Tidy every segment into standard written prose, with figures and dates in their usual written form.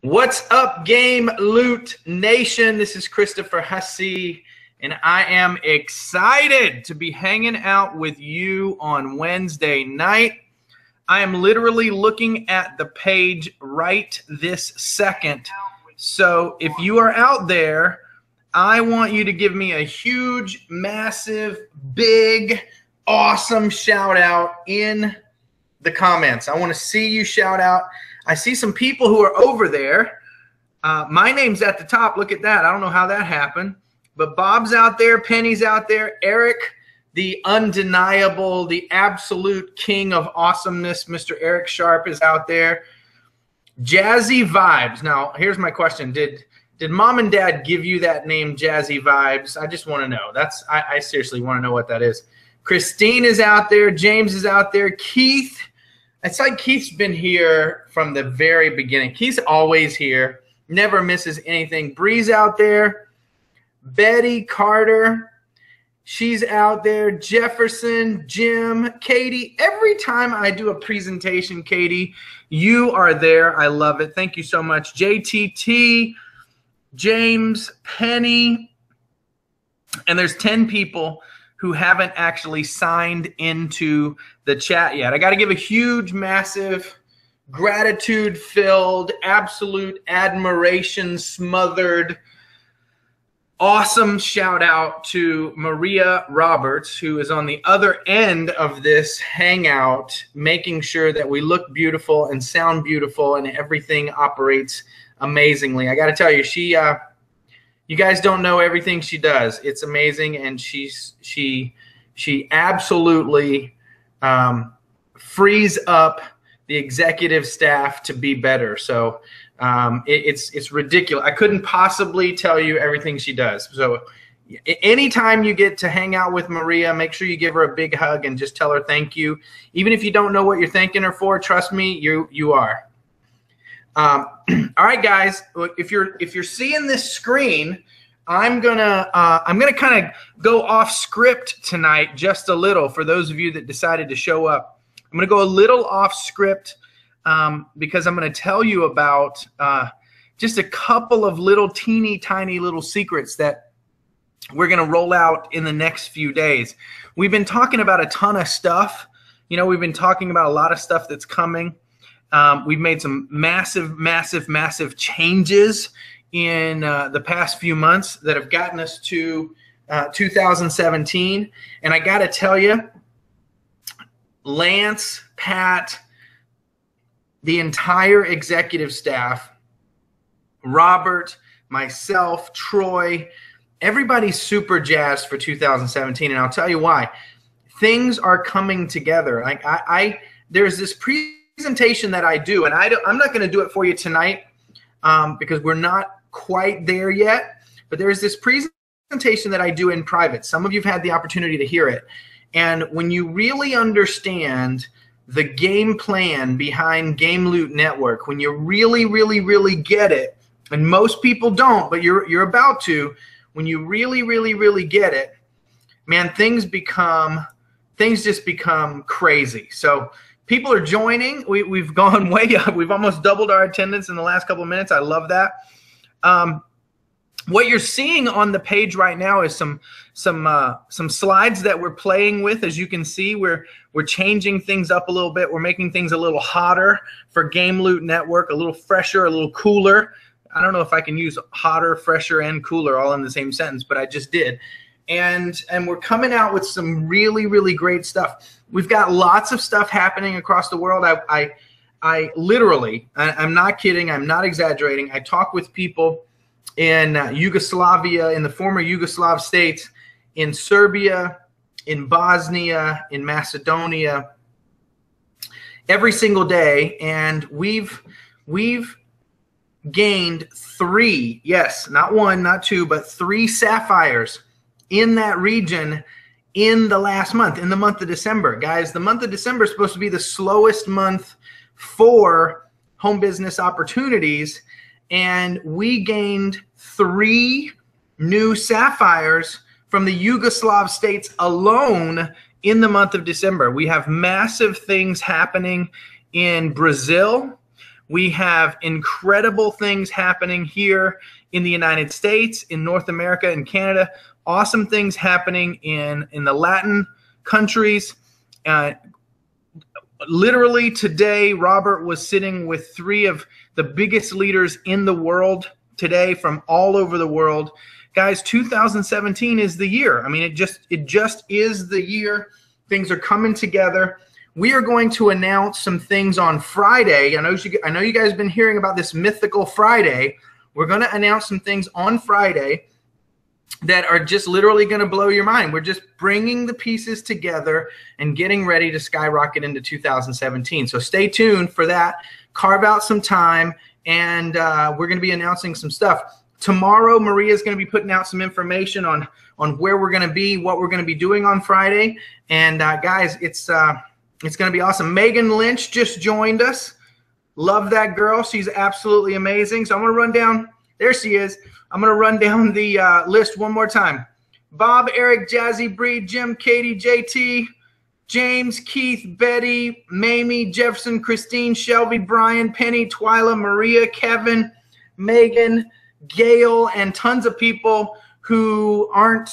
What's up, Gameloot Nation? This is Christopher Hussey, and I am excited to be hanging out with you on Wednesday night. I am literally looking at the page right this second. So if you are out there, I want you to give me a huge, massive, big, awesome shout out in the comments. I want to see you shout out. I see some people who are over there. My name's at the top. Look at that. I don't know how that happened. But Bob's out there. Penny's out there. Eric, the undeniable, the absolute king of awesomeness, Mr. Eric Sharp is out there. Jazzy Vibes. Now, here's my question. Did mom and dad give you that name, Jazzy Vibes? I just want to know. I seriously want to know what that is. Christine is out there. James is out there. Keith. It's like Keith's been here from the very beginning. Keith's always here, never misses anything. Bree's out there. Betty Carter, she's out there. Jefferson, Jim, Katie. Every time I do a presentation, Katie, you are there. I love it. Thank you so much. JTT, James, Penny, and there's 10 people who haven't actually signed into the chat yet. I got to give a huge, massive, gratitude-filled, absolute admiration smothered, awesome shout out to Maria Roberts, who is on the other end of this hangout, making sure that we look beautiful and sound beautiful and everything operates amazingly. I got to tell you, you guys don't know everything she does. It's amazing, and she absolutely frees up the executive staff to be better. So it's ridiculous. I couldn't possibly tell you everything she does. So anytime you get to hang out with Maria, make sure you give her a big hug and just tell her thank you. Even if you don't know what you're thanking her for, trust me, you are. All right, guys. If you're seeing this screen, I'm gonna kind of go off script tonight just a little. For those of you that decided to show up, I'm gonna go a little off script because I'm gonna tell you about just a couple of little teeny tiny little secrets that we're gonna roll out in the next few days. We've been talking about a ton of stuff. You know, we've been talking about a lot of stuff that's coming. We've made some massive changes in the past few months that have gotten us to 2017. And I got to tell you, Lance, Pat, the entire executive staff, Robert, myself, Troy, everybody's super jazzed for 2017. And I'll tell you why. Things are coming together. There's this presentation that I do, and I'm not going to do it for you tonight because we're not quite there yet, but there's this presentation that I do in private. Some of you have had the opportunity to hear it, and when you really understand the game plan behind Gameloot Network, when you really get it, and most people don't, but you're about to, when you really get it, man, things just become crazy. So people are joining. We've gone way up. We've almost doubled our attendance in the last couple of minutes. I love that. What you're seeing on the page right now is some slides that we're playing with. As you can see, we're changing things up a little bit. We're making things a little hotter for Gameloot Network, a little fresher, a little cooler. I don't know if I can use hotter, fresher, and cooler all in the same sentence, but I just did. And we're coming out with some really great stuff. We've got lots of stuff happening across the world. I literally, I'm not kidding, I'm not exaggerating. I talk with people in Yugoslavia, in the former Yugoslav states, in Serbia, in Bosnia, in Macedonia, every single day, and we've gained 3, yes, not 1, not 2, but 3 sapphires in that region in the last month, in the month of December. Guys, the month of December is supposed to be the slowest month for home business opportunities, and we gained 3 new sapphires from the Yugoslav states alone in the month of December. We have massive things happening in Brazil. We have incredible things happening here in the United States, in North America, and Canada. Awesome things happening in the Latin countries. Literally today, Robert was sitting with 3 of the biggest leaders in the world today from all over the world. Guys, 2017 is the year. I mean, it just is the year. Things are coming together. We are going to announce some things on Friday. I know you guys have been hearing about this mythical Friday. We're going to announce some things on Friday that are just literally going to blow your mind. We're just bringing the pieces together and getting ready to skyrocket into 2017. So stay tuned for that. Carve out some time, and we're going to be announcing some stuff. Tomorrow, Maria's going to be putting out some information on where we're going to be, what we're going to be doing on Friday. And guys, it's going to be awesome. Megan Lynch just joined us. Love that girl. She's absolutely amazing. So I'm going to run down. There she is. I'm going to run down the list one more time. Bob, Eric, Jazzy, Bree, Jim, Katie, JT, James, Keith, Betty, Mamie, Jefferson, Christine, Shelby, Brian, Penny, Twyla, Maria, Kevin, Megan, Gail, and tons of people who aren't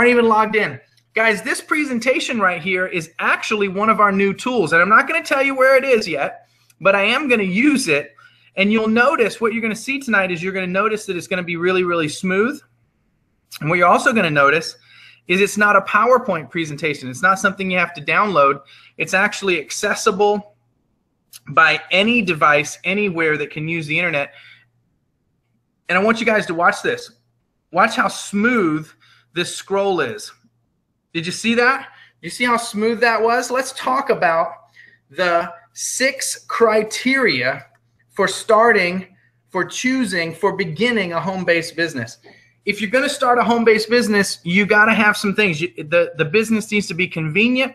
even logged in. Guys, this presentation right here is actually one of our new tools, and I'm not going to tell you where it is yet, but I am going to use it. And you'll notice what you're going to see tonight is you're going to notice that it's going to be really, really smooth. And what you're also going to notice is it's not a PowerPoint presentation. It's not something you have to download. It's actually accessible by any device, anywhere that can use the internet. And I want you guys to watch this. Watch how smooth this scroll is. Did you see that? You see how smooth that was? Let's talk about the 6 criteria for starting, for choosing, for beginning a home-based business. If you're going to start a home-based business, you got to have some things. The business needs to be convenient.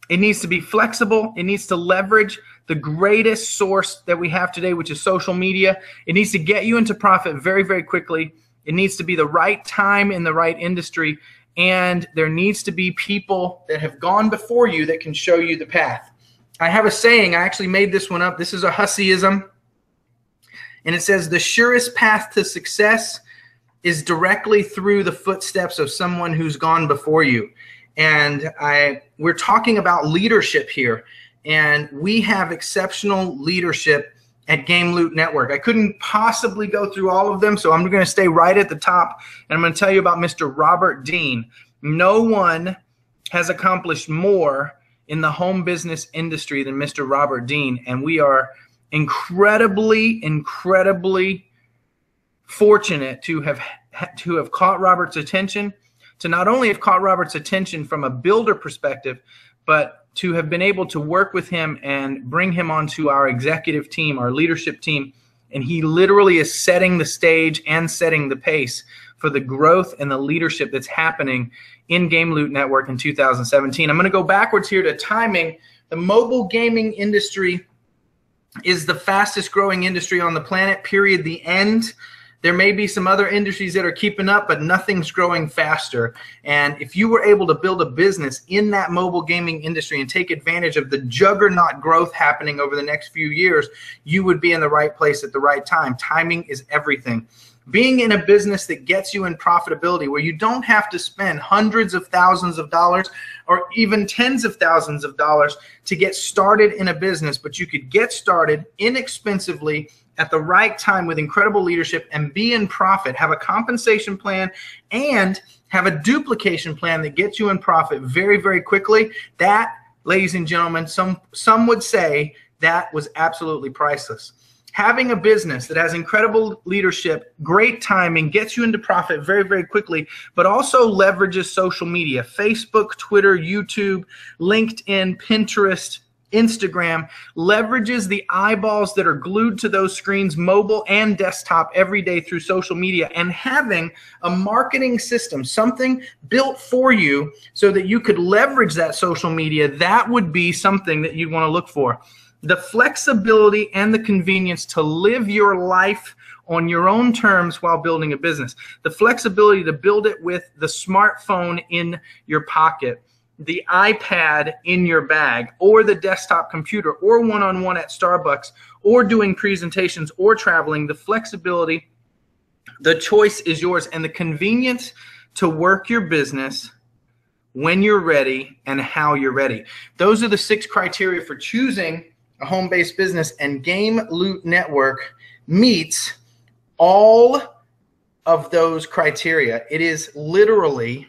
It needs to be flexible. It needs to leverage the greatest source that we have today, which is social media. It needs to get you into profit very, very quickly. It needs to be the right time in the right industry. And there needs to be people that have gone before you that can show you the path. I have a saying. I actually made this one up. This is a Husseyism. And it says, the surest path to success is directly through the footsteps of someone who's gone before you. And we're talking about leadership here. And we have exceptional leadership at Gameloot Network. I couldn't possibly go through all of them, so I'm going to stay right at the top. And I'm going to tell you about Mr. Robert Dean. No one has accomplished more in the home business industry than Mr. Robert Dean. And we are incredibly, incredibly fortunate to have caught Robert's attention, to not only have caught Robert's attention from a builder perspective, but to have been able to work with him and bring him onto our executive team, our leadership team. And he literally is setting the stage and setting the pace for the growth and the leadership that's happening in Gameloot Network in 2017. I'm going to go backwards here to timing. The mobile gaming industry is the fastest growing industry on the planet, period, the end. There may be some other industries that are keeping up, but nothing's growing faster. And if you were able to build a business in that mobile gaming industry and take advantage of the juggernaut growth happening over the next few years, you would be in the right place at the right time. Timing is everything. Being in a business that gets you in profitability, where you don't have to spend hundreds of thousands of dollars or even tens of thousands of dollars to get started in a business, but you could get started inexpensively at the right time with incredible leadership and be in profit, have a compensation plan, and have a duplication plan that gets you in profit very, very quickly. That, ladies and gentlemen, some would say that was absolutely priceless. Having a business that has incredible leadership, great timing, gets you into profit very, very quickly, but also leverages social media, Facebook, Twitter, YouTube, LinkedIn, Pinterest, Instagram, leverages the eyeballs that are glued to those screens, mobile and desktop, every day through social media, and having a marketing system, something built for you so that you could leverage that social media. That would be something that you'd want to look for. The flexibility and the convenience to live your life on your own terms while building a business. The flexibility to build it with the smartphone in your pocket. the iPad in your bag, or the desktop computer, or one-on-one at Starbucks, or doing presentations, or traveling, the flexibility, the choice is yours, and the convenience to work your business when you're ready and how you're ready. Those are the 6 criteria for choosing a home-based business, and Gameloot Network meets all of those criteria. It is literally,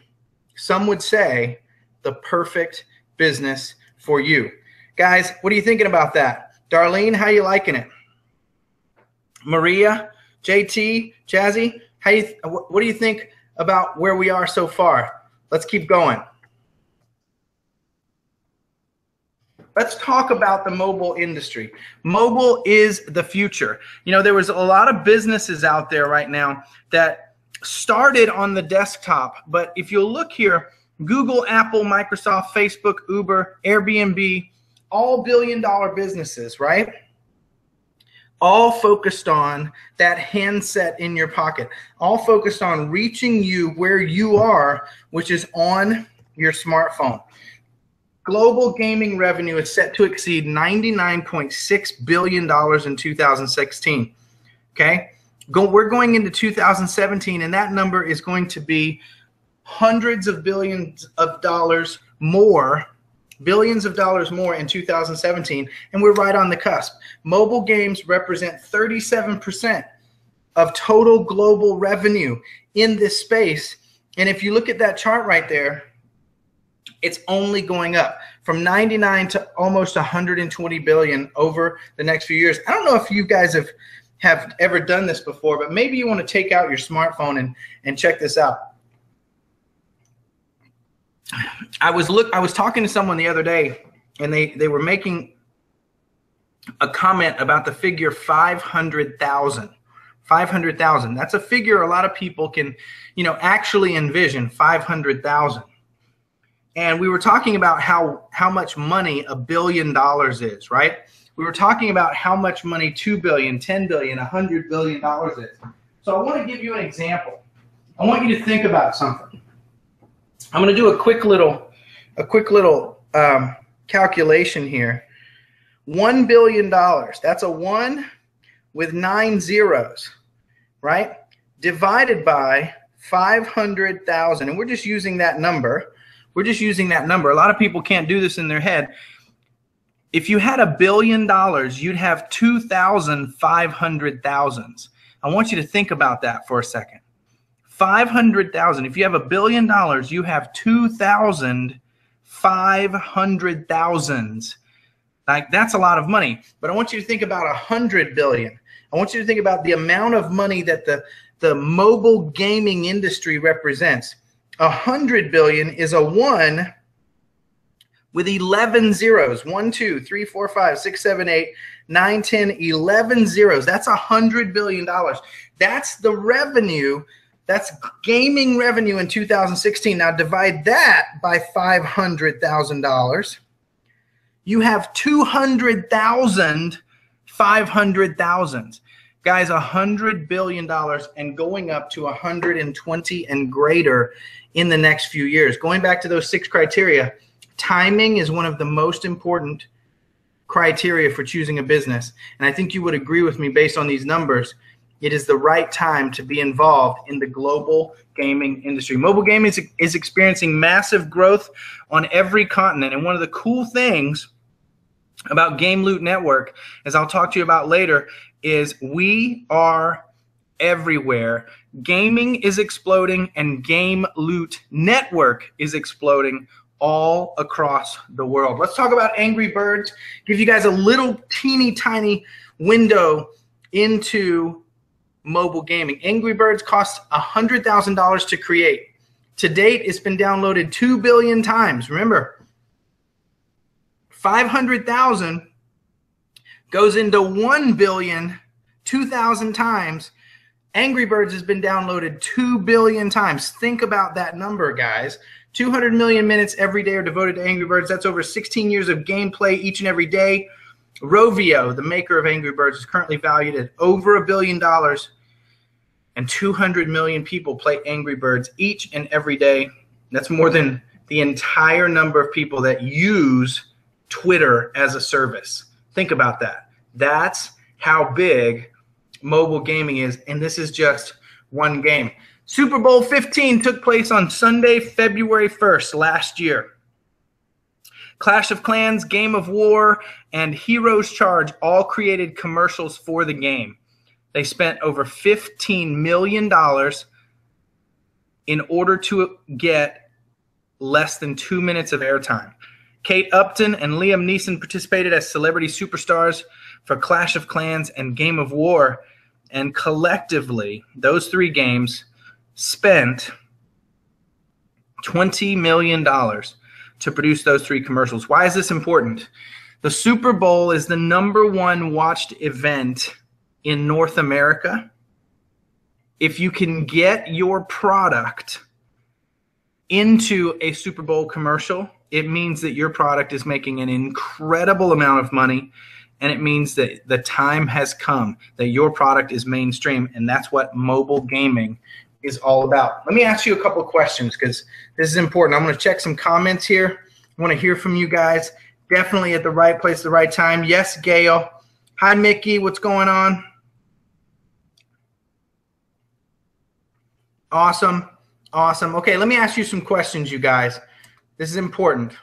some would say, the perfect business for you. Guys, what are you thinking about that? Darlene, how you liking it? Maria, JT, Jazzy, what do you think about where we are so far? Let's keep going. Let's talk about the mobile industry. Mobile is the future. You know, there was a lot of businesses out there right now that started on the desktop, but if you look here, Google, Apple, Microsoft, Facebook, Uber, Airbnb, all billion-dollar businesses, right? All focused on that handset in your pocket, all focused on reaching you where you are, which is on your smartphone. Global gaming revenue is set to exceed $99.6 billion in 2016. Okay? We're going into 2017, and that number is going to be hundreds of billions of dollars more, billions of dollars more in 2017, and we're right on the cusp. Mobile games represent 37% of total global revenue in this space, and if you look at that chart right there, it's only going up from 99 to almost 120 billion over the next few years. I don't know if you guys have ever done this before, but maybe you want to take out your smartphone and check this out. I was talking to someone the other day, and they were making a comment about the figure 500,000. 500,000. That's a figure a lot of people can, actually envision, 500,000. And we were talking about how much money $1 billion is, right? We were talking about how much money 2 billion, 10 billion, $100 billion is. So I want to give you an example. I want you to think about something. I'm going to do a quick little calculation here. $1 billion. That's a 1 with 9 zeros, right? Divided by 500,000, and we're just using that number. We're just using that number. A lot of people can't do this in their head. If you had $1 billion, you'd have 2,500,000s. I want you to think about that for a second. 500,000. If you have $1 billion, you have 2,500,000s. Like, that's a lot of money. But I want you to think about 100 billion. I want you to think about the amount of money that the mobile gaming industry represents. 100 billion is a 1 with 11 zeros. 1, 2, 3, 4, 5, 6, 7, 8, 9, 10, 11 zeros. That's $100 billion. That's the revenue. That's gaming revenue in 2016. Now divide that by $500,000. You have 200,000 500,000. Guys, $100 billion and going up to 120 and greater in the next few years. Going back to those 6 criteria, timing is one of the most important criteria for choosing a business. And I think you would agree with me based on these numbers. It is the right time to be involved in the global gaming industry. Mobile gaming is experiencing massive growth on every continent. And one of the cool things about Gameloot Network, as I'll talk to you about later, is we are everywhere. Gaming is exploding, and Gameloot Network is exploding all across the world. Let's talk about Angry Birds. Give you guys a little teeny tiny window into mobile gaming. Angry Birds costs $100,000 to create. To date, it's been downloaded 2 billion times. Remember, 500,000 goes into 1 billion 2,000 times. Angry Birds has been downloaded 2 billion times. Think about that number, guys. 200 million minutes every day are devoted to Angry Birds. That's over 16 years of gameplay each and every day. Rovio, the maker of Angry Birds, is currently valued at over $1 billion, and 200 million people play Angry Birds each and every day. That's more than the entire number of people that use Twitter as a service. Think about that. That's how big mobile gaming is, and this is just one game. Super Bowl 15 took place on Sunday, February 1st last year. Clash of Clans, Game of War, and Heroes Charge all created commercials for the game. They spent over $15 million in order to get less than 2 minutes of airtime. Kate Upton and Liam Neeson participated as celebrity superstars for Clash of Clans and Game of War, and collectively, those three games spent $20 million to produce those three commercials. Why is this important? The Super Bowl is the #1 watched event in North America. If you can get your product into a Super Bowl commercial, it means that your product is making an incredible amount of money, and it means that the time has come that your product is mainstream, and that's what mobile gaming is all about. Let me ask you a couple of questions because this is important. I'm going to check some comments here. I want to hear from you guys. Definitely at the right place at the right time. Yes, Gail. Hi, Mickey. What's going on? Awesome. Awesome. Okay, let me ask you some questions, you guys. This is important.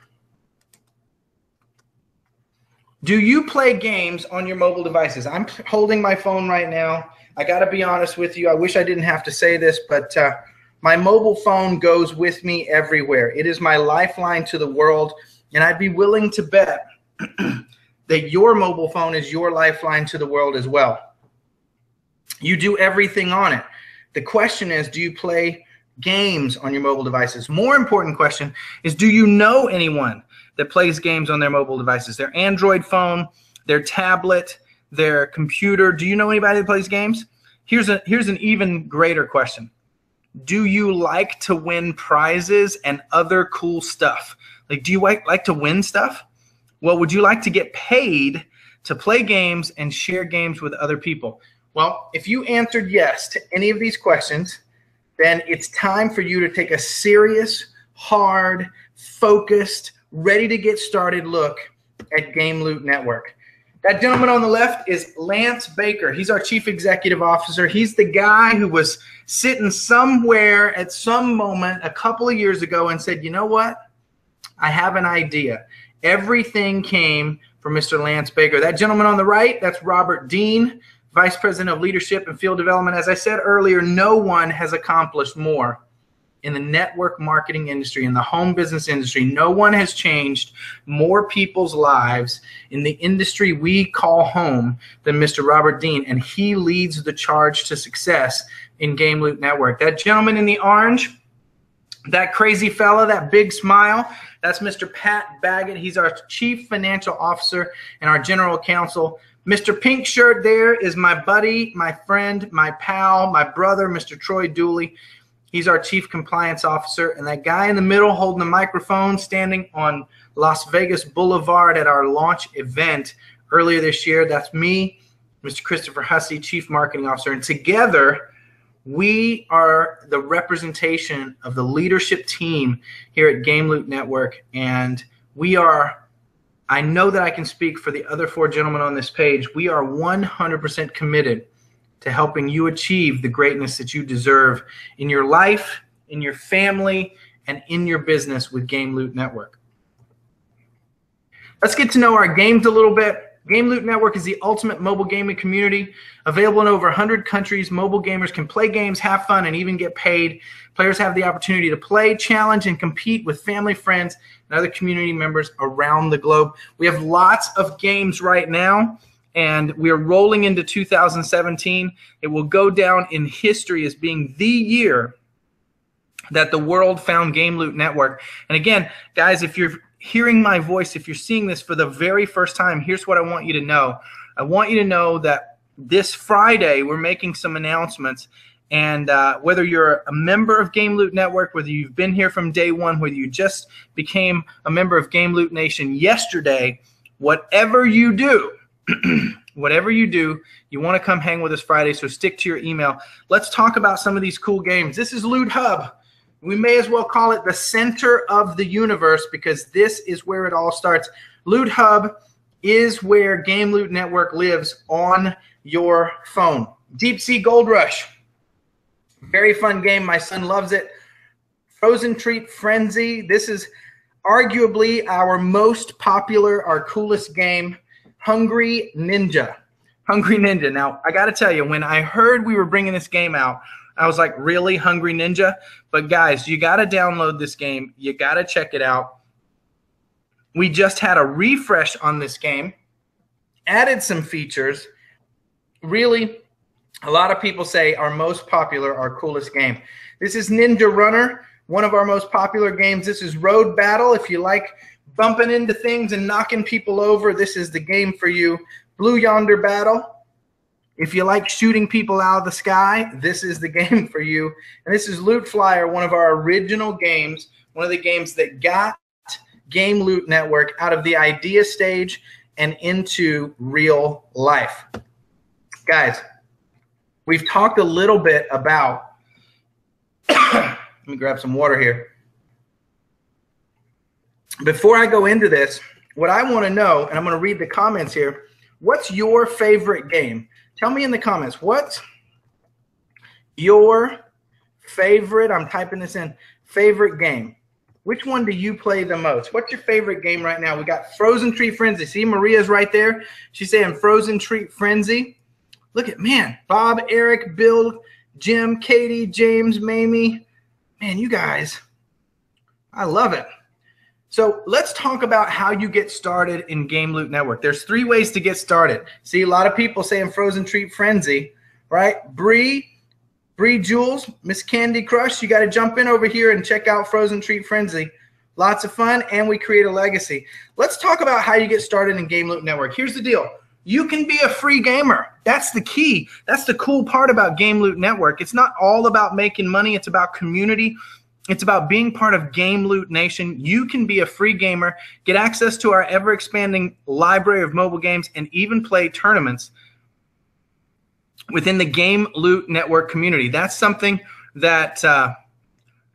Do you play games on your mobile devices? I'm holding my phone right now. I got to be honest with you. I wish I didn't have to say this, but my mobile phone goes with me everywhere. It is my lifeline to the world, and I'd be willing to bet that your mobile phone is your lifeline to the world as well. You do everything on it. The question is, do you play games on your mobile devices? More important question is, do you know anyone that plays games on their mobile devices? Their Android phone, their tablet, their computer. Do you know anybody that plays games? Here's an even greater question. Do you like to win prizes and other cool stuff? Like, do you like to win stuff? Well, would you like to get paid to play games and share games with other people? Well, if you answered yes to any of these questions, then it's time for you to take a serious, hard, focused, ready to get started look at Gameloot Network. That gentleman on the left is Lance Baker. He's our Chief Executive Officer. He's the guy who was sitting somewhere at some moment a couple of years ago and said, you know what? I have an idea. Everything came from Mr. Lance Baker. That gentleman on the right, that's Robert Dean, Vice President of Leadership and Field Development. As I said earlier, no one has accomplished more in the network marketing industry, in the home business industry. No one has changed more people's lives in the industry we call home than Mr. Robert Dean, and he leads the charge to success in Gameloot Network. That gentleman in the orange, that crazy fella, that big smile, that's Mr. Pat Baggett. He's our Chief Financial Officer and our General Counsel. Mr. Pink Shirt there is my buddy, my friend, my pal, my brother, Mr. Troy Dooley. He's our Chief Compliance Officer. And that guy in the middle holding the microphone, standing on Las Vegas Boulevard at our launch event earlier this year, that's me, Mr. Christopher Hussey, Chief Marketing Officer. And together, we are the representation of the leadership team here at Gameloot Network. And we are, I know that I can speak for the other four gentlemen on this page, we are 100% committed to helping you achieve the greatness that you deserve in your life, in your family, and in your business with Gameloot Network. Let's get to know our games a little bit. Gameloot Network is the ultimate mobile gaming community. Available in over 100 countries, mobile gamers can play games, have fun, and even get paid. Players have the opportunity to play, challenge, and compete with family, friends, and other community members around the globe. We have lots of games right now, and we are rolling into 2017. It will go down in history as being the year that the world found Gameloot Network. And again, guys, if you're hearing my voice, if you're seeing this for the very first time, here's what I want you to know. I want you to know that this Friday we're making some announcements, and whether you're a member of Gameloot Network, whether you've been here from day one, whether you just became a member of Gameloot Nation yesterday, whatever you do, whatever you do, you want to come hang with us Friday, so stick to your email. Let's talk about some of these cool games. This is Loot Hub. We may as well call it the center of the universe because this is where it all starts. Loot Hub is where Gameloot Network lives on your phone. Deep Sea Gold Rush. Very fun game. My son loves it. Frozen Treat Frenzy. This is arguably our most popular, our coolest game. Hungry Ninja. Hungry Ninja. Now, I got to tell you, when I heard we were bringing this game out, I was like, really, Hungry Ninja? But guys, you got to download this game. You got to check it out. We just had a refresh on this game, added some features. Really, a lot of people say our most popular, our coolest game. This is Ninja Runner, one of our most popular games. This is Road Battle. If you like bumping into things and knocking people over, this is the game for you. Blue Yonder Battle. If you like shooting people out of the sky, this is the game for you. And this is Loot Flyer, one of our original games, one of the games that got Gameloot Network out of the idea stage and into real life. Guys, we've talked a little bit about let me grab some water here. Before I go into this, what I want to know, and I'm going to read the comments here, what's your favorite game? Tell me in the comments, what's your favorite, I'm typing this in, favorite game? Which one do you play the most? What's your favorite game right now? We got Frozen Treat Frenzy. See, Maria's right there. She's saying Frozen Treat Frenzy. Look at, man, Bob, Eric, Bill, Jim, Katie, James, Mamie. Man, you guys, I love it. So let's talk about how you get started in Gameloot Network. There's 3 ways to get started. See, a lot of people saying Frozen Treat Frenzy, right? Bree Jules, Miss Candy Crush, you got to jump in over here and check out Frozen Treat Frenzy. Lots of fun, and we create a legacy. Let's talk about how you get started in Gameloot Network. Here's the deal. You can be a free gamer. That's the key. That's the cool part about Gameloot Network. It's not all about making money. It's about community. It's about being part of Gameloot Nation. You can be a free gamer, get access to our ever-expanding library of mobile games, and even play tournaments within the Gameloot Network community. That's something that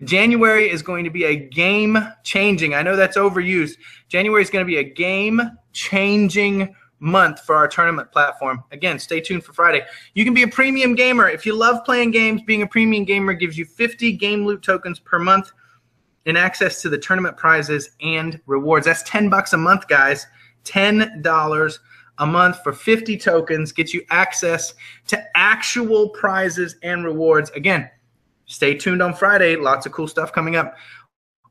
January is going to be a game-changing. I know that's overused. January is going to be a game-changing month for our tournament platform. Again, stay tuned for Friday. You can be a premium gamer. If you love playing games, being a premium gamer gives you 50 Gameloot tokens per month and access to the tournament prizes and rewards. That's $10 a month, guys. $10 a month for 50 tokens gets you access to actual prizes and rewards. Again, stay tuned on Friday. Lots of cool stuff coming up.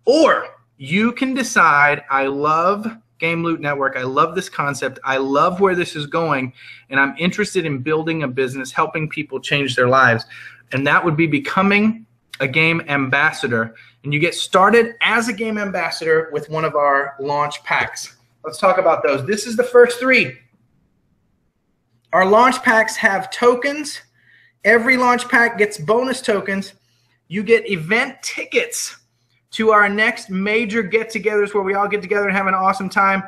Or you can decide, I love Gameloot Network. I love this concept. I love where this is going, and I'm interested in building a business, helping people change their lives. And that would be becoming a game ambassador. And you get started as a game ambassador with one of our launch packs. Let's talk about those. This is the first 3. Our launch packs have tokens. Every launch pack gets bonus tokens. You get event tickets to our next major get-togethers where we all get together and have an awesome time,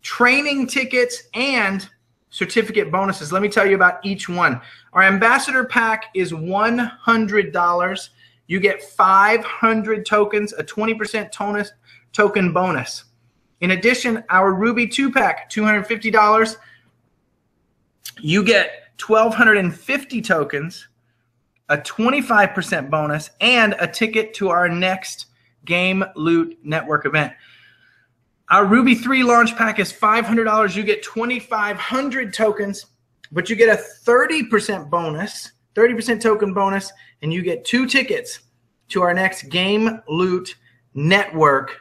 training tickets, and certificate bonuses. Let me tell you about each one. Our ambassador pack is $100. You get 500 tokens, a 20% token bonus. In addition, our Ruby 2-pack, $250. You get 1,250 tokens, a 25% bonus, and a ticket to our next Gameloot Network event. Our Ruby 3 launch pack is $500. You get 2,500 tokens, but you get a 30% bonus, 30% token bonus, and you get 2 tickets to our next Gameloot Network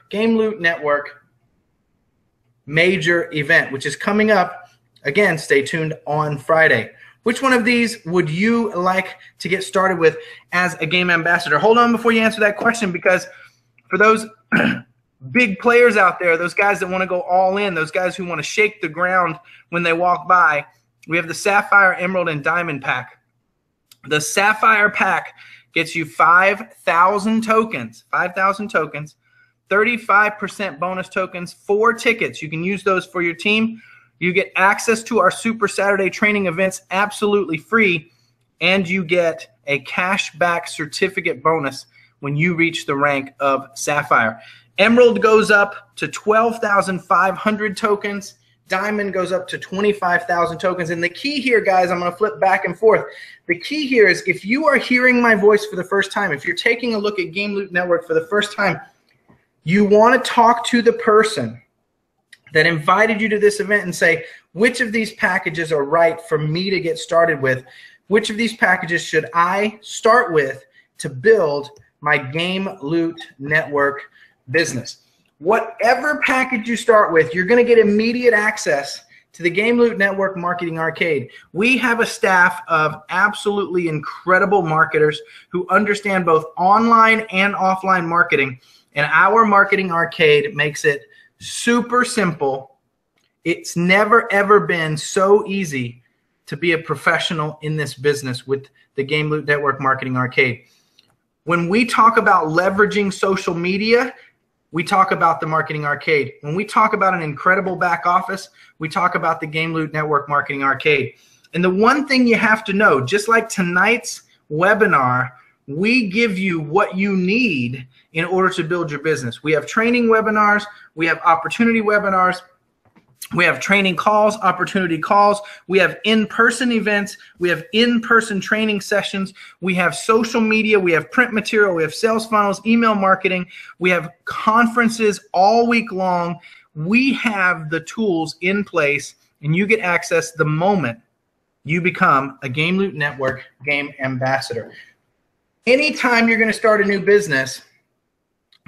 major event, which is coming up. Again, stay tuned on Friday. Which one of these would you like to get started with as a game ambassador? Hold on before you answer that question, because for those big players out there, those guys that want to go all in, those guys who want to shake the ground when they walk by, we have the Sapphire, Emerald, and Diamond pack. The Sapphire pack gets you 5,000 tokens, 35% bonus tokens, 4 tickets. You can use those for your team. You get access to our Super Saturday training events absolutely free, and you get a cashback certificate bonus when you reach the rank of Sapphire. Emerald goes up to 12,500 tokens. Diamond goes up to 25,000 tokens. And the key here, guys, I'm going to flip back and forth. The key here is if you are hearing my voice for the first time, if you're taking a look at Gameloot Network for the first time, you want to talk to the person that invited you to this event and say, which of these packages are right for me to get started with? Which of these packages should I start with to build my Gameloot Network business? Whatever package you start with, you're going to get immediate access to the Gameloot Network Marketing Arcade. We have a staff of absolutely incredible marketers who understand both online and offline marketing, and our Marketing Arcade makes it super simple. It's never, ever been so easy to be a professional in this business with the Gameloot Network Marketing Arcade. When we talk about leveraging social media, we talk about the Marketing Arcade. When we talk about an incredible back office, we talk about the Gameloot Network Marketing Arcade. And the one thing you have to know, just like tonight's webinar, we give you what you need in order to build your business. We have training webinars, we have opportunity webinars, we have training calls, opportunity calls, we have in-person events, we have in-person training sessions, we have social media, we have print material, we have sales funnels, email marketing, we have conferences all week long. We have the tools in place, and you get access the moment you become a Gameloot Network Game Ambassador. Anytime you're going to start a new business,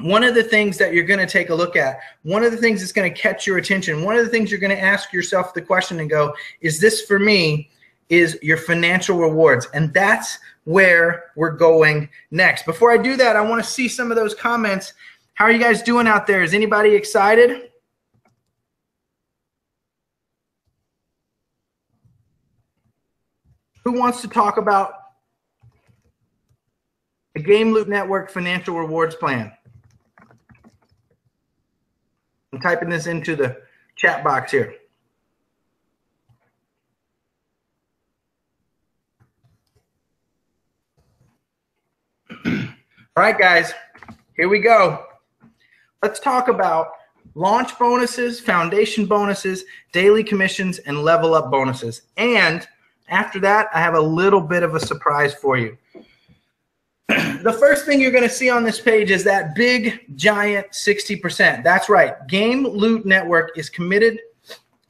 one of the things that you're going to take a look at, one of the things that's going to catch your attention, one of the things you're going to ask yourself the question and go, is this for me, is your financial rewards. And that's where we're going next. Before I do that, I want to see some of those comments. How are you guys doing out there? Is anybody excited? Who wants to talk about the Gameloot Network Financial Rewards Plan? I'm typing this into the chat box here. All right, guys, here we go. Let's talk about launch bonuses, foundation bonuses, daily commissions, and level up bonuses. And after that, I have a little bit of a surprise for you. The first thing you're going to see on this page is that big, giant 60%. That's right. Gameloot Network is committed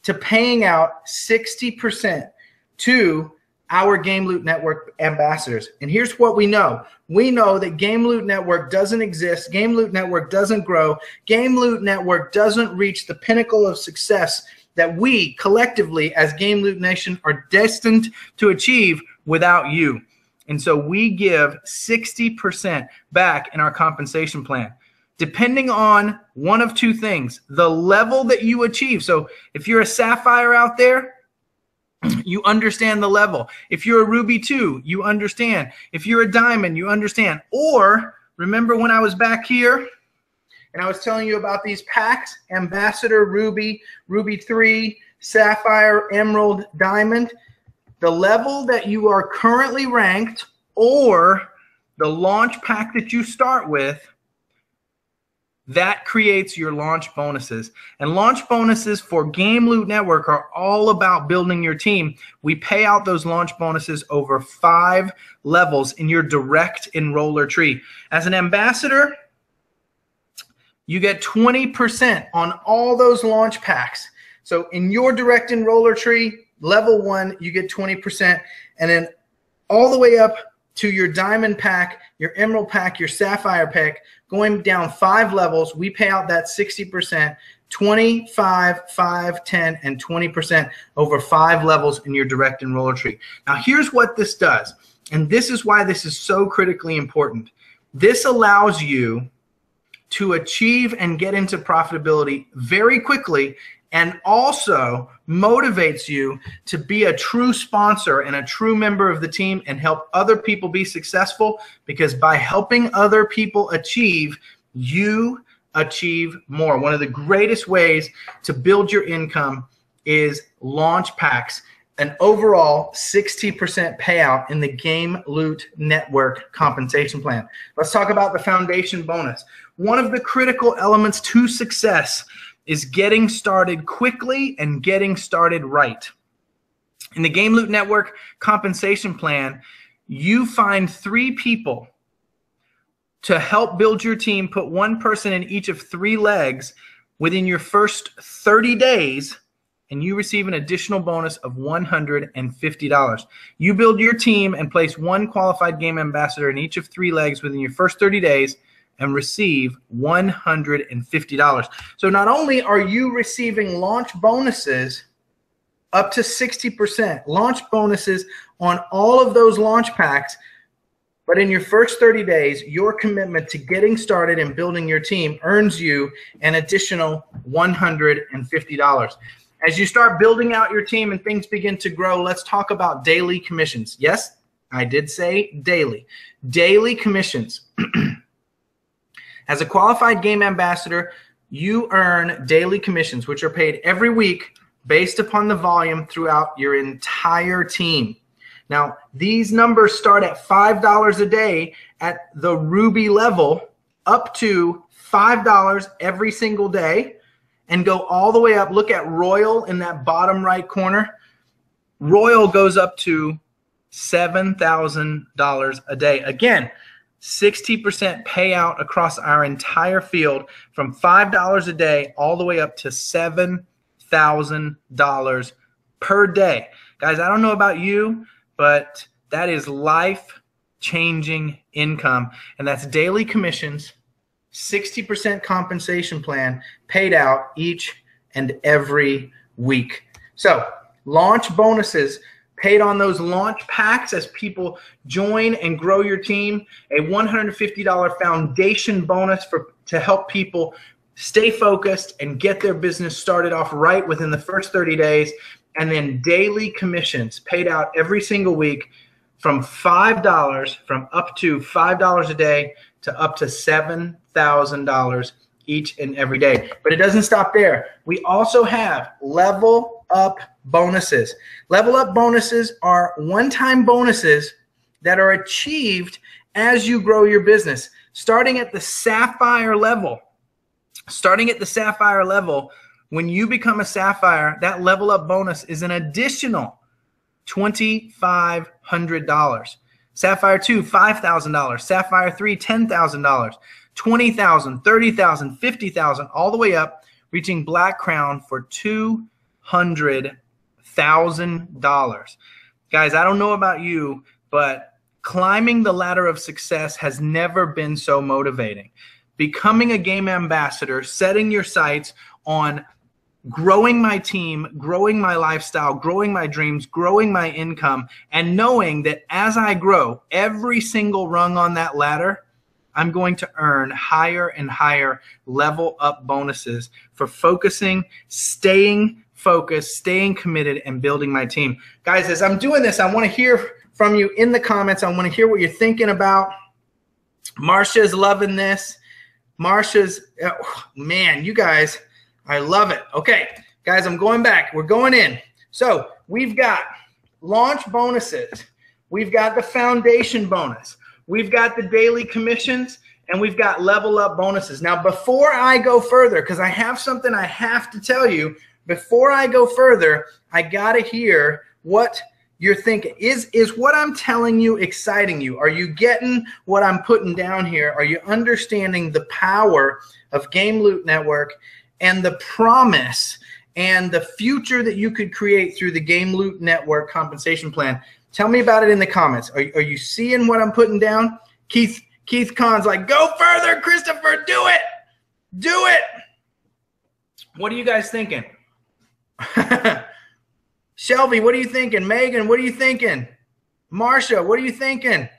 to paying out 60% to our Gameloot Network ambassadors. And here's what we know. We know that Gameloot Network doesn't exist. Gameloot Network doesn't grow. Gameloot Network doesn't reach the pinnacle of success that we collectively as Gameloot Nation are destined to achieve without you. And so we give 60% back in our compensation plan, depending on one of two things, the level that you achieve. So if you're a Sapphire out there, you understand the level. If you're a Ruby 2, you understand. If you're a Diamond, you understand. Or remember when I was back here and I was telling you about these packs, Ambassador, Ruby, Ruby 3, Sapphire, Emerald, Diamond, the level that you are currently ranked or the launch pack that you start with, that creates your launch bonuses. And launch bonuses for Gameloot Network are all about building your team. We pay out those launch bonuses over 5 levels in your direct enroller tree. As an ambassador, you get 20% on all those launch packs. So in your direct enroller tree, level 1, you get 20%. And then all the way up to your Diamond pack, your Emerald pack, your Sapphire pack, going down 5 levels, we pay out that 60%, 25, 5, 10, and 20% over 5 levels in your direct enroller tree. Now, here's what this does, and this is why this is so critically important. This allows you to achieve and get into profitability very quickly, and also motivates you to be a true sponsor and a true member of the team and help other people be successful, because by helping other people achieve, you achieve more. One of the greatest ways to build your income is launch packs. an overall 60% payout in the Gameloot Network compensation plan. Let's talk about the foundation bonus. One of the critical elements to success is getting started quickly and getting started right. In the Gameloot Network compensation plan, you find 3 people to help build your team, put 1 person in each of 3 legs within your first 30 days, and you receive an additional bonus of $150. You build your team and place 1 qualified game ambassador in each of 3 legs within your first 30 days and receive $150. So not only are you receiving launch bonuses up to 60%, launch bonuses on all of those launch packs, but in your first 30 days, your commitment to getting started and building your team earns you an additional $150. As you start building out your team and things begin to grow, let's talk about daily commissions. Yes, I did say daily. Daily commissions. As a qualified game ambassador, you earn daily commissions, which are paid every week based upon the volume throughout your entire team. Now, these numbers start at $5 a day at the Ruby level, up to $5 every single day, and go all the way up. Look at Royal in that bottom right corner. Royal goes up to $7,000 a day. Again, 60% payout across our entire field from $5 a day all the way up to $7,000 per day. Guys, I don't know about you, but that is life-changing income, and that's daily commissions, 60% compensation plan paid out each and every week. So launch bonuses paid on those launch packs as people join and grow your team, a $150 foundation bonus to help people stay focused and get their business started off right within the first 30 days, and then daily commissions paid out every single week from $5, from up to $5 a day to up to $7,000 each and every day. But it doesn't stop there. We also have level up bonuses. Level up bonuses are one-time bonuses that are achieved as you grow your business. Starting at the Sapphire level, when you become a Sapphire, that level up bonus is an additional $2,500. Sapphire 2, $5,000. Sapphire 3, $10,000. $20,000, $30,000, $50,000, all the way up, reaching Black Crown for $200,000. Guys, I don't know about you, but climbing the ladder of success has never been so motivating. Becoming a game ambassador, setting your sights on growing my team, growing my lifestyle, growing my dreams, growing my income, and knowing that as I grow every single rung on that ladder, I'm going to earn higher and higher level up bonuses for focusing, staying focused, staying committed, and building my team. Guys, as I'm doing this, I want to hear from you in the comments. I want to hear what you're thinking about. Marsha's loving this. Marsha's, oh, man, you guys, I love it. Okay, guys, I'm going back. We're going in. So we've got launch bonuses. We've got the foundation bonus. We've got the daily commissions, and we've got level up bonuses. Now, before I go further, because I have something I have to tell you, before I go further, I got to hear what you're thinking. Is what I'm telling you exciting you? Are you getting what I'm putting down here? Are you understanding the power of Gameloot Network and the promise and the future that you could create through the Gameloot Network compensation plan? Tell me about it in the comments. Are you seeing what I'm putting down? Keith Kahn's like, go further, Christopher, do it. Do it. What are you guys thinking? Shelby, what are you thinking? Megan, what are you thinking? Marsha, what are you thinking?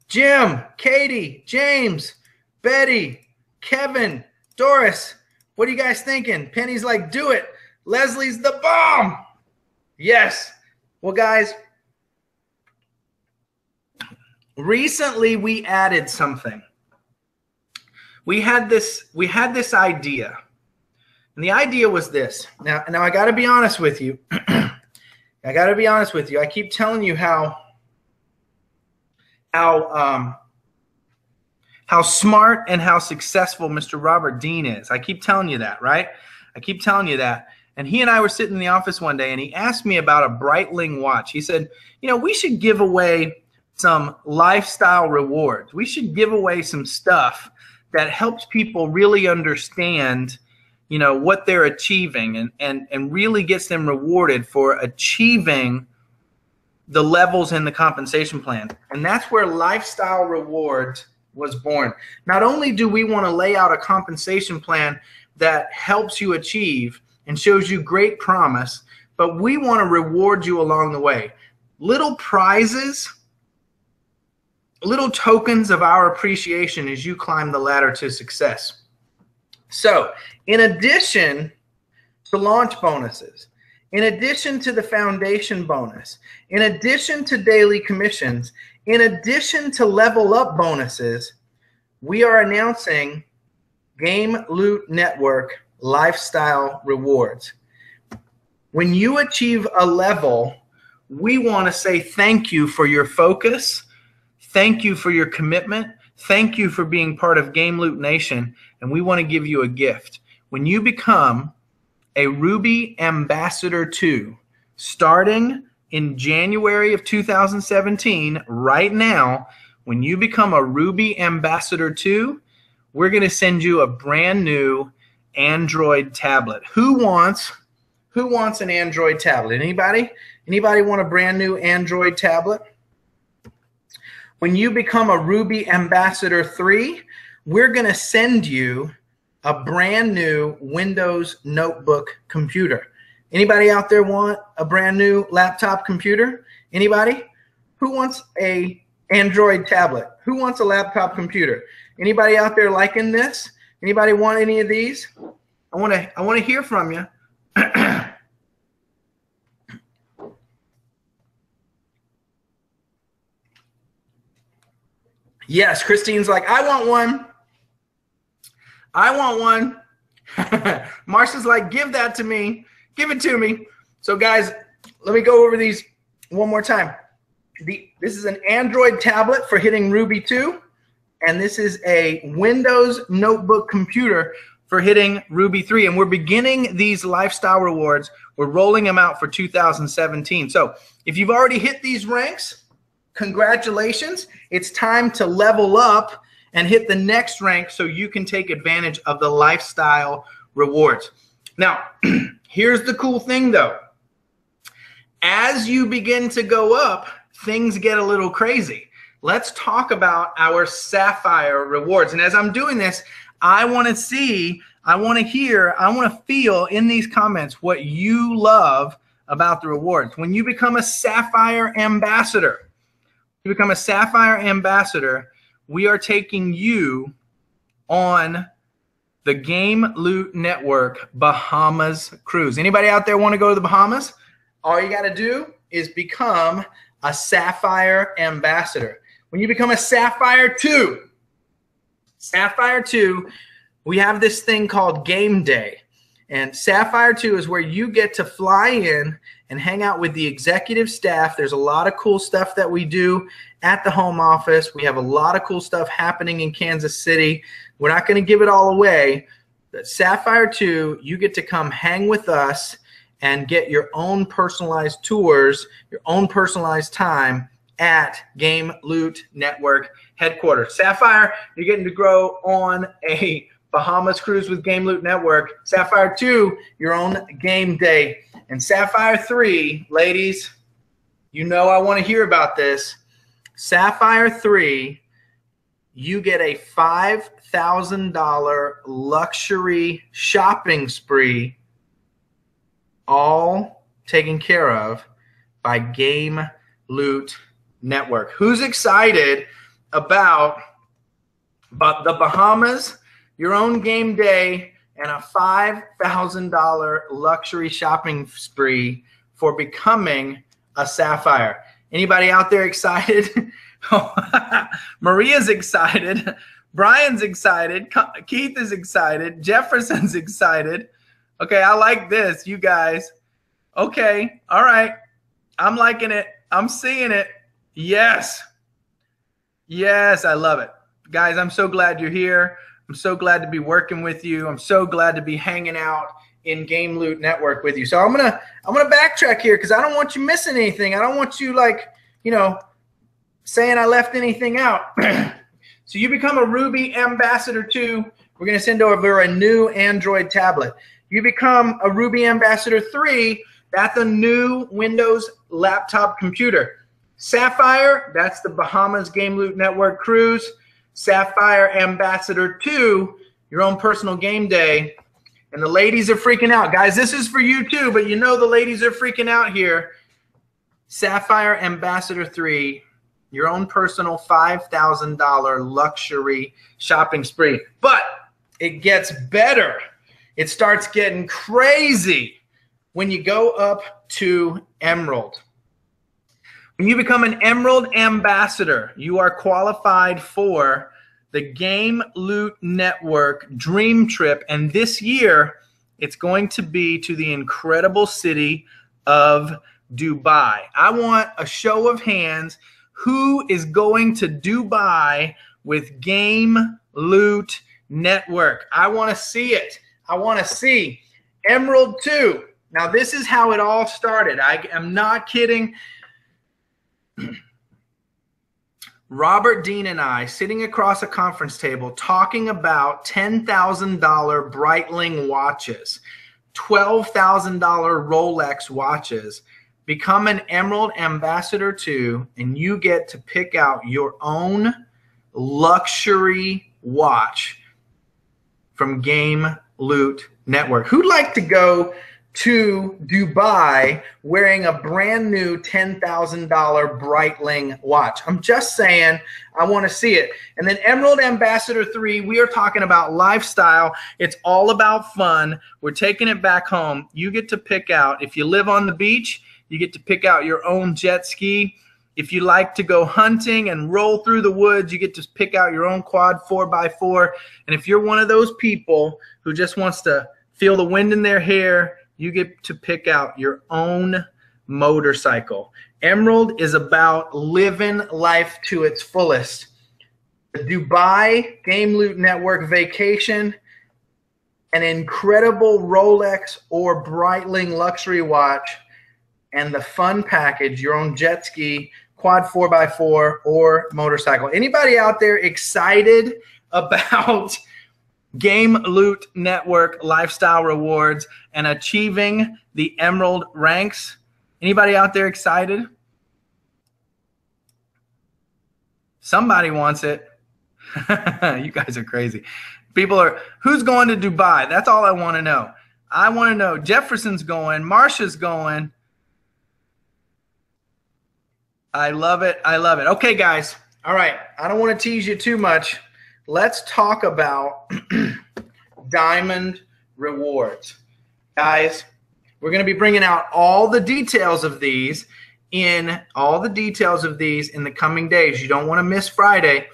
Jim, Katie, James, Betty, Kevin, Doris, what are you guys thinking? Penny's like, do it. Leslie's the bomb. Yes. Well, guys, recently we added something. We had this idea And the idea was this. Now I got to be honest with you. I got to be honest with you. I keep telling you how smart and how successful Mr. Robert Dean is. I keep telling you that, right? I keep telling you that. And he and I were sitting in the office one day, and he asked me about a Breitling watch. He said, you know, we should give away some lifestyle rewards. We should give away some stuff that helps people really understand, you know, what they're achieving and really gets them rewarded for achieving the levels in the compensation plan. And that's where lifestyle rewards was born. Not only do we want to lay out a compensation plan that helps you achieve and shows you great promise, but we want to reward you along the way. Little prizes, little tokens of our appreciation as you climb the ladder to success. So, in addition to launch bonuses, in addition to the foundation bonus, in addition to daily commissions, in addition to level up bonuses, we are announcing Gameloot Network lifestyle rewards. When you achieve a level, we want to say thank you for your focus, thank you for your commitment, thank you for being part of Gameloot Nation, and we want to give you a gift. When you become a Ruby Ambassador 2, starting in January of 2017, right now, when you become a Ruby Ambassador 2, we're going to send you a brand new Android tablet. Who wants an Android tablet? Anybody? Anybody want a brand new Android tablet? When you become a Ruby Ambassador 3, we're going to send you a brand new Windows notebook computer. Anybody out there want a brand new laptop computer? Anybody? Who wants a Android tablet? Who wants a laptop computer? Anybody out there liking this? Anybody want any of these? I want to hear from you. Yes, Christine's like, I want one. I want one. Marsha's like, give that to me. Give it to me. So guys, let me go over these one more time. This is an Android tablet for hitting Ruby 2, and this is a Windows notebook computer for hitting Ruby 3. And we're beginning these lifestyle rewards. We're rolling them out for 2017. So if you've already hit these ranks, congratulations. It's time to level up and hit the next rank so you can take advantage of the lifestyle rewards. Now, here's the cool thing though. As you begin to go up, things get a little crazy. Let's talk about our Sapphire rewards. And as I'm doing this, I want to see, I want to hear, I want to feel in these comments what you love about the rewards. When you become a Sapphire ambassador, we are taking you on the Gameloot Network Bahamas cruise. Anybody out there want to go to the Bahamas? All you got to do is become a Sapphire ambassador. When you become a Sapphire 2, we have this thing called Game Day. And Sapphire 2 is where you get to fly in and hang out with the executive staff. There's a lot of cool stuff that we do at the home office. We have a lot of cool stuff happening in Kansas City. We're not going to give it all away. But Sapphire 2, you get to come hang with us and get your own personalized tours, your own personalized time at Gameloot Network headquarters. Sapphire, you're getting to grow on a Bahamas cruise with Gameloot Network. Sapphire 2, your own game day. And Sapphire 3, ladies, you know I want to hear about this. Sapphire 3, you get a $5,000 luxury shopping spree, all taken care of by Gameloot Network. Who's excited about the Bahamas, your own game day, and a $5,000 luxury shopping spree for becoming a Sapphire? Anybody out there excited? Maria's excited. Brian's excited. Keith is excited. Jefferson's excited. Okay, I like this, you guys. Okay, all right. I'm liking it. I'm seeing it. Yes. Yes, I love it. Guys, I'm so glad you're here. I'm so glad to be working with you. I'm so glad to be hanging out in Gameloot Network with you. So I'm gonna backtrack here because I don't want you missing anything. I don't want you saying I left anything out. So you become a Ruby Ambassador 2. We're gonna send over a new Android tablet. You become a Ruby Ambassador 3. That's a new Windows laptop computer. Sapphire, that's the Bahamas Gameloot Network cruise. Sapphire Ambassador 2, your own personal game day. And the ladies are freaking out. Guys, this is for you too, but you know the ladies are freaking out here. Sapphire Ambassador 3, your own personal $5,000 luxury shopping spree. But it gets better. It starts getting crazy when you go up to Emerald. When you become an Emerald Ambassador, you are qualified for the Gameloot Network Dream Trip. And this year, it's going to be to the incredible city of Dubai. I want a show of hands. Who is going to Dubai with Gameloot Network? I want to see it. I want to see Emerald 2. Now, this is how it all started. I am not kidding. Robert Dean and I sitting across a conference table talking about $10,000 Breitling watches, $12,000 Rolex watches. Become an Emerald Ambassador 2, and you get to pick out your own luxury watch from Gameloot Network. Who'd like to go to Dubai wearing a brand new $10,000 Breitling watch? I'm just saying, I want to see it. And then Emerald Ambassador 3, we are talking about lifestyle. It's all about fun. We're taking it back home. You get to pick out, if you live on the beach, you get to pick out your own jet ski. If you like to go hunting and roll through the woods, you get to pick out your own quad 4x4. And if you're one of those people who just wants to feel the wind in their hair, you get to pick out your own motorcycle. Emerald is about living life to its fullest. The Dubai Gameloot Network vacation, an incredible Rolex or Breitling luxury watch, and the fun package, your own jet ski, quad 4x4, or motorcycle. Anybody out there excited about Gameloot Network lifestyle rewards and achieving the Emerald ranks? Anybody out there excited? Somebody wants it. You guys are crazy. People are, who's going to Dubai? That's all I want to know. I want to know. Jefferson's going. Marsha's going. I love it. I love it. Okay, guys. All right. I don't want to tease you too much. Let's talk about diamond rewards. Guys, we're going to be bringing out all the details of these in the coming days. You don't want to miss Friday.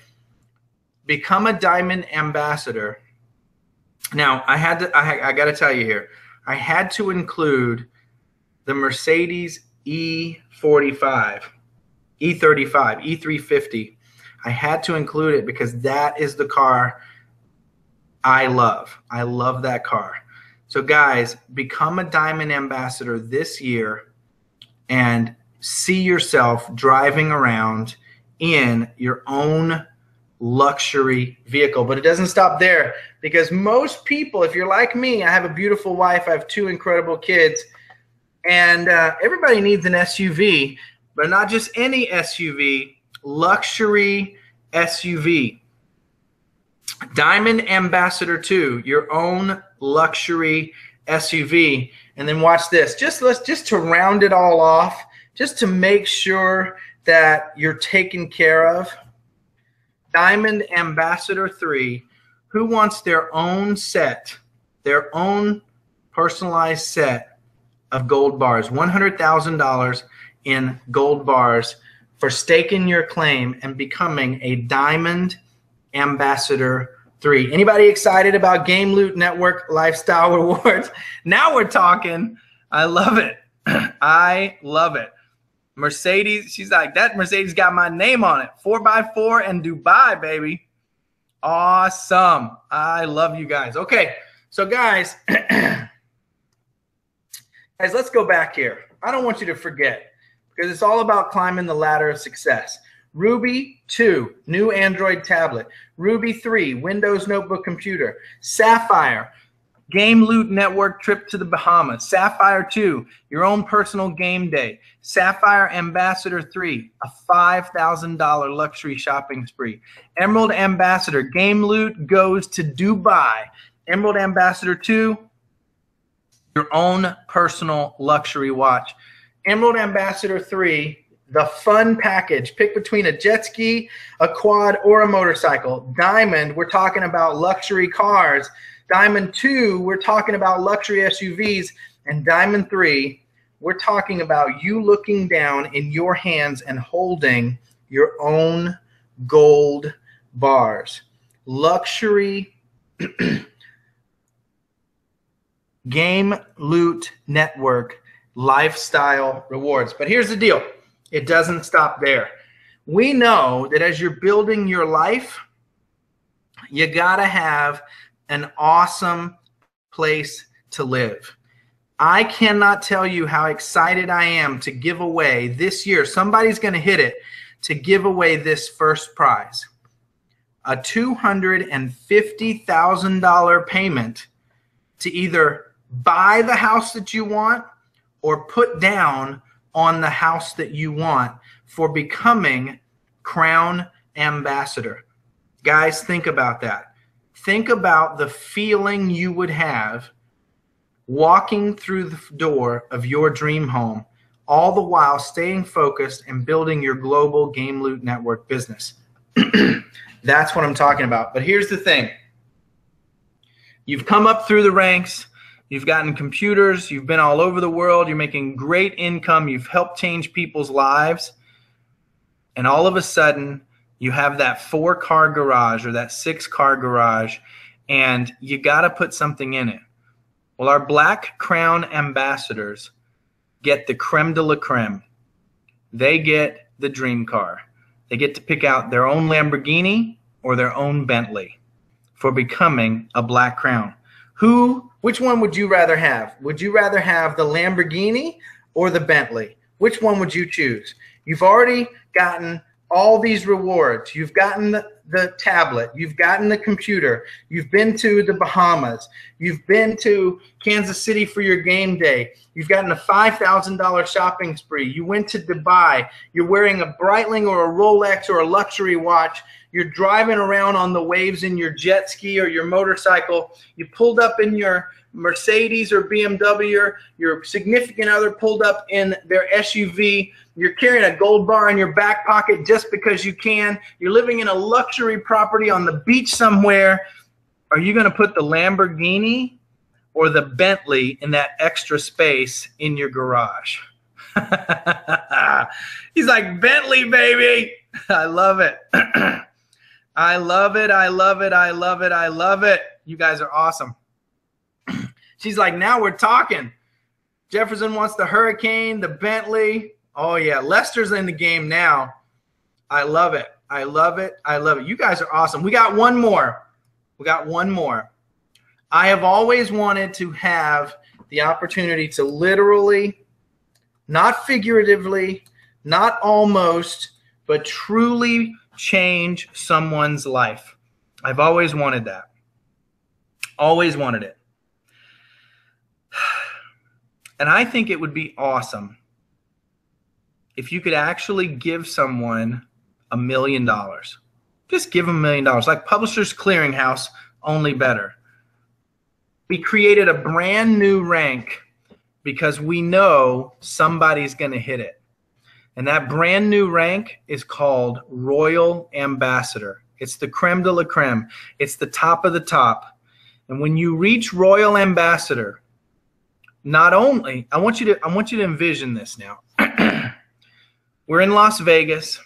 Become a diamond ambassador. Now, I got to tell you here, I had to include the Mercedes E35, E35, E350. I had to include it because that is the car I love. I love that car. So guys, become a diamond ambassador this year and see yourself driving around in your own luxury vehicle. But it doesn't stop there, because most people, if you're like me, I have a beautiful wife, I have 2 incredible kids, and everybody needs an SUV, but not just any SUV, luxury SUV. Diamond Ambassador 2, your own luxury SUV. And then watch this. Just to round it all off, just to make sure that you're taken care of. Diamond Ambassador 3, who wants their own set, their own personalized set of gold bars, $100,000 in gold bars for staking your claim and becoming a Diamond Ambassador 3. Anybody excited about Gameloot Network Lifestyle Rewards? Now we're talking. I love it. I love it. Mercedes, she's like, that Mercedes got my name on it. 4x4 and Dubai, baby. Awesome. I love you guys. Okay, so guys, guys, let's go back here. I don't want you to forget because it's all about climbing the ladder of success. Ruby 2, new Android tablet. Ruby 3, Windows notebook computer. Sapphire, Gameloot Network trip to the Bahamas. Sapphire 2, your own personal game day. Sapphire Ambassador 3, a $5,000 luxury shopping spree. Emerald Ambassador, Gameloot goes to Dubai. Emerald Ambassador 2, your own personal luxury watch. Emerald Ambassador 3, the fun package. Pick between a jet ski, a quad, or a motorcycle. Diamond, we're talking about luxury cars. Diamond 2, we're talking about luxury SUVs. And Diamond 3, we're talking about you looking down in your hands and holding your own gold bars. Luxury Gameloot Network lifestyle rewards. But here's the deal. It doesn't stop there. We know that as you're building your life, you gotta have an awesome place to live. I cannot tell you how excited I am to give away this year. Somebody's gonna hit it to give away this first prize. A $250,000 payment to either buy the house that you want or put down on the house that you want for becoming Crown Ambassador. Guys, think about that. Think about the feeling you would have walking through the door of your dream home, all the while staying focused and building your global Gameloot Network business. That's what I'm talking about. But here's the thing. You've come up through the ranks. You've gotten computers. You've been all over the world. You're making great income. You've helped change people's lives. And all of a sudden, you have that 4-car garage or that 6-car garage, and you got to put something in it. Well, our Black Crown Ambassadors get the creme de la creme. They get the dream car. They get to pick out their own Lamborghini or their own Bentley for becoming a Black Crown. Which one would you rather have? Would you rather have the Lamborghini or the Bentley? Which one would you choose? You've already gotten all these rewards. You've gotten the tablet. You've gotten the computer. You've been to the Bahamas. You've been to Kansas City for your game day. You've gotten a $5,000 shopping spree. You went to Dubai. You're wearing a Breitling or a Rolex or a luxury watch. You're driving around on the waves in your jet ski or your motorcycle. You pulled up in your Mercedes or BMW. Your significant other pulled up in their SUV. You're carrying a gold bar in your back pocket just because you can. You're living in a luxury property on the beach somewhere. Are you going to put the Lamborghini or the Bentley in that extra space in your garage? He's like, Bentley, baby. I love it. I love it. I love it. I love it. I love it. You guys are awesome. She's like, now we're talking. Jefferson wants the Hurricane, the Bentley. Oh, yeah. Lester's in the game now. I love it. I love it. I love it. You guys are awesome. We got one more. We got one more. I have always wanted to have the opportunity to literally, not figuratively, not almost, but truly change someone's life. I've always wanted that. Always wanted it. And I think it would be awesome if you could actually give someone $1 million. Just give them $1 million, like Publishers Clearinghouse, only better. We created a brand new rank because we know somebody's going to hit it. And that brand new rank is called Royal Ambassador. It's the creme de la creme. It's the top of the top. And when you reach Royal Ambassador, not only, I want you to envision this now. We're in Las Vegas.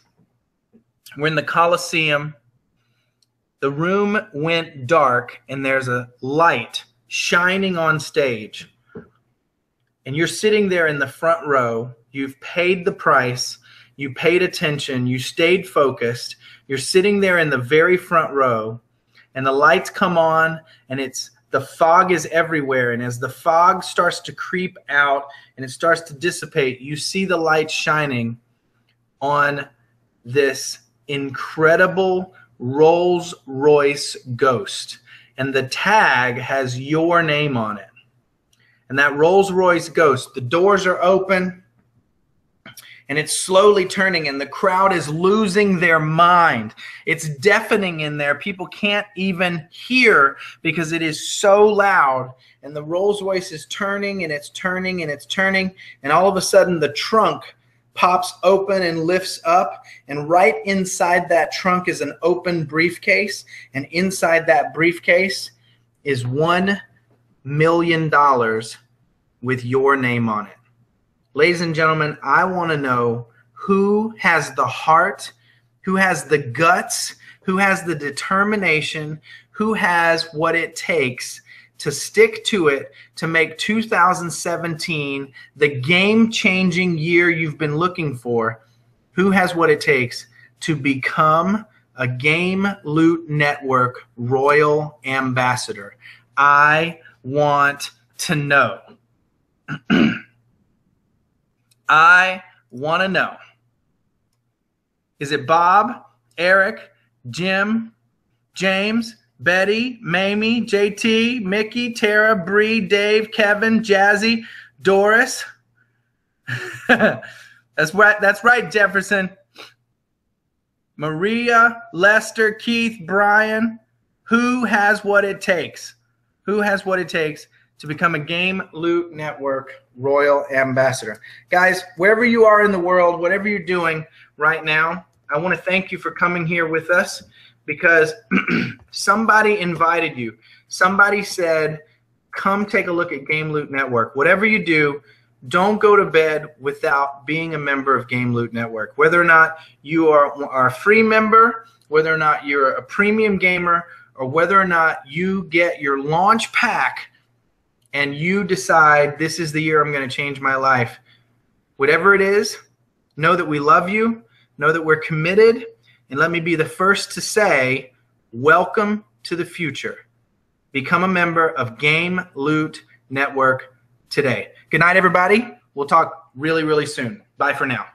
We're in the Coliseum. the room went dark and there's a light shining on stage. And you're sitting there in the front row. You've paid the price. You paid attention. You stayed focused. You're sitting there in the very front row, and the lights come on, and the fog is everywhere. And as the fog starts to creep out and it starts to dissipate, you see the light shining on this incredible Rolls-Royce Ghost. And the tag has your name on it. And that Rolls-Royce Ghost, the doors are open, and it's slowly turning, and the crowd is losing their mind. It's deafening in there. People can't even hear because it is so loud. And the Rolls-Royce is turning, and it's turning, and it's turning. And all of a sudden, the trunk pops open and lifts up. And right inside that trunk is an open briefcase. And inside that briefcase is $1 million with your name on it. Ladies and gentlemen, I want to know who has the heart, who has the guts, who has the determination, who has what it takes to stick to it, to make 2017 the game-changing year you've been looking for. Who has what it takes to become a Gameloot Network Royal Ambassador? I want to know. I want to know. Is it Bob, Eric, Jim, James, Betty, Mamie, JT, Mickey, Tara, Bree, Dave, Kevin, Jazzy, Doris? That's right, Jefferson. Maria, Lester, Keith, Brian. Who has what it takes? Who has what it takes to become a Gameloot Network Royal Ambassador? Guys, wherever you are in the world, whatever you're doing right now, I want to thank you for coming here with us, because somebody invited you. Somebody said, come take a look at Gameloot Network. Whatever you do, don't go to bed without being a member of Gameloot Network. Whether or not you are a free member, whether or not you're a premium gamer, or whether or not you get your launch pack and you decide this is the year I'm going to change my life. Whatever it is, know that we love you, know that we're committed, and let me be the first to say, welcome to the future. Become a member of Gameloot Network today. Good night, everybody. We'll talk really, really soon. Bye for now.